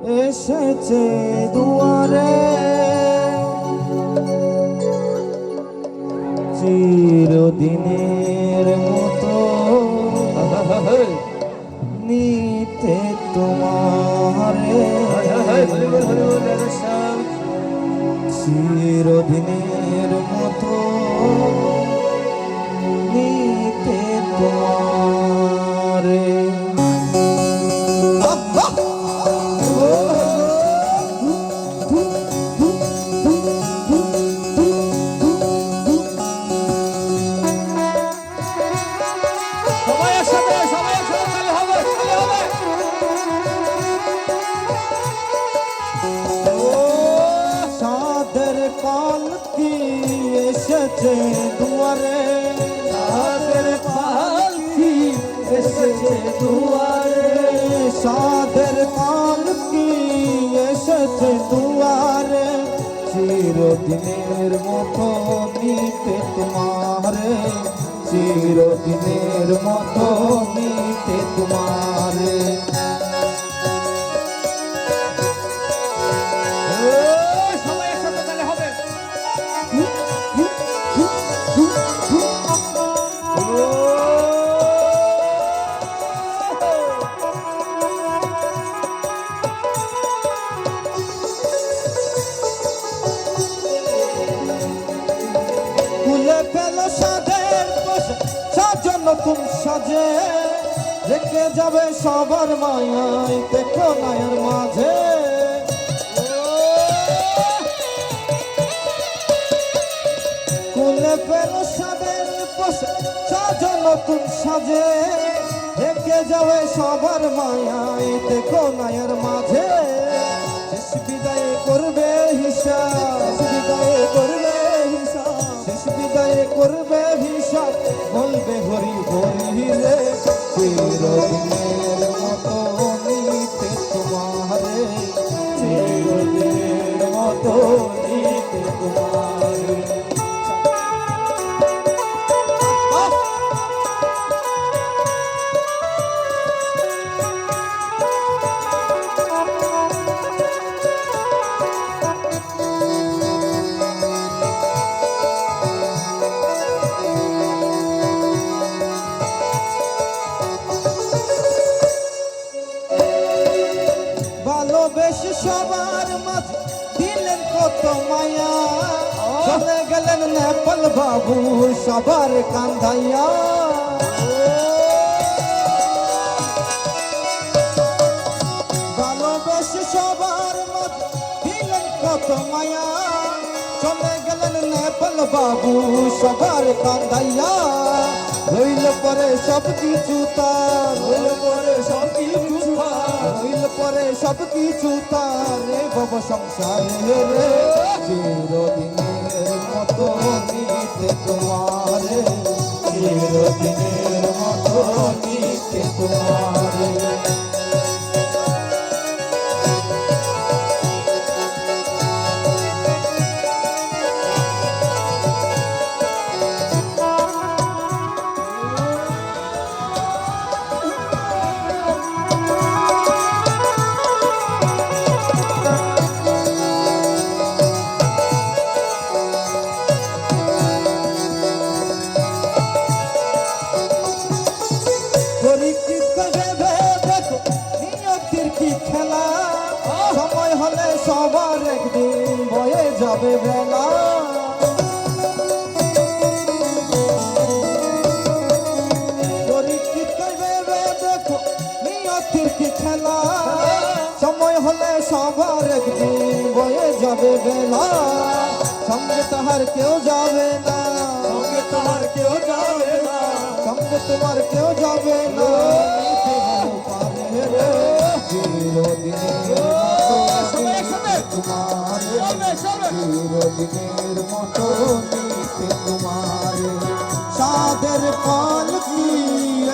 এসেছে দুয়ারে চিরদিনের মতো নিতে তোমারে চিরদিনের মতো নিতে তোমারে পালকি এসেছে দুয়ারে সাদের পালকি এসেছে দুয়ারে সাদের পালকি এসেছে দুয়ারে চিরদিনের মতো নিতে তোমারে চিরদিনের মতো নিতে তোমারে নতুন সাজে রেখে যাবে সবার মায়ায় দেখো নায়ের মাঝে কুলে পেল সাদের পোষে সাজো নতুন সাজে রেখে যাবে সবার মায়ায় দেখো নায়ের মাঝে শেষ বিদায় করবে হিসাব বিদায় করবে হিসাব শেষ বিদায় করবে হিসাব বলবে হরি হরি রে চিরদিনের মতো নিতে তোমারে চিরদিনের মতো নিতে তোমারে ভালোবেসে সবার মাঝে দিলেন কত মায়া চলে গেলেন নেপাল বাবু সবার কান্দাইয়া ভালোবেসে সবার মাঝে দিলেন কত মায়া চলে গেলেন নেপাল বাবু সবার কান্দাইয়া রইল পরে সব কিছু তার রইল পরে সব কিছু রইল পরে সব কিছু তার রে বাবা সংসারে রে চিরদিনের মতো নিতে তোমারে চিরদিনের মতো নিতে তোমারে খেলা সময় হলে সবার একদিন বয়ে যাবে বেলা পরীক্ষিত করবে দেখো নিয়তির কি খেলা সময় হলে সবার একদিন বয়ে যাবে বেলা সঙ্গে তাহার কেউ যাবে না সঙ্গে তাহার কেউ যাবে না সঙ্গে তোমার কেউ যাবে না চিরদিনের মতো নিতে তোমারে সাদের পালকি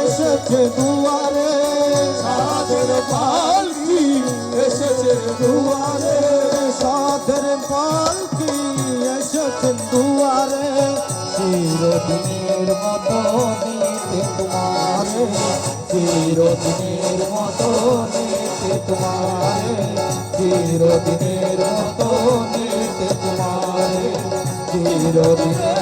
এসেছে দুয়ারে সাদের পালকি এসেছে দুয়ারে সাদের পালকি এসেছে দুয়ারে চিরদিনের মতো নিতে তোমারে চিরদিনের মতো নিতে তোমারে চিরদিনের মতো নিতে তোমারে চিরদিনের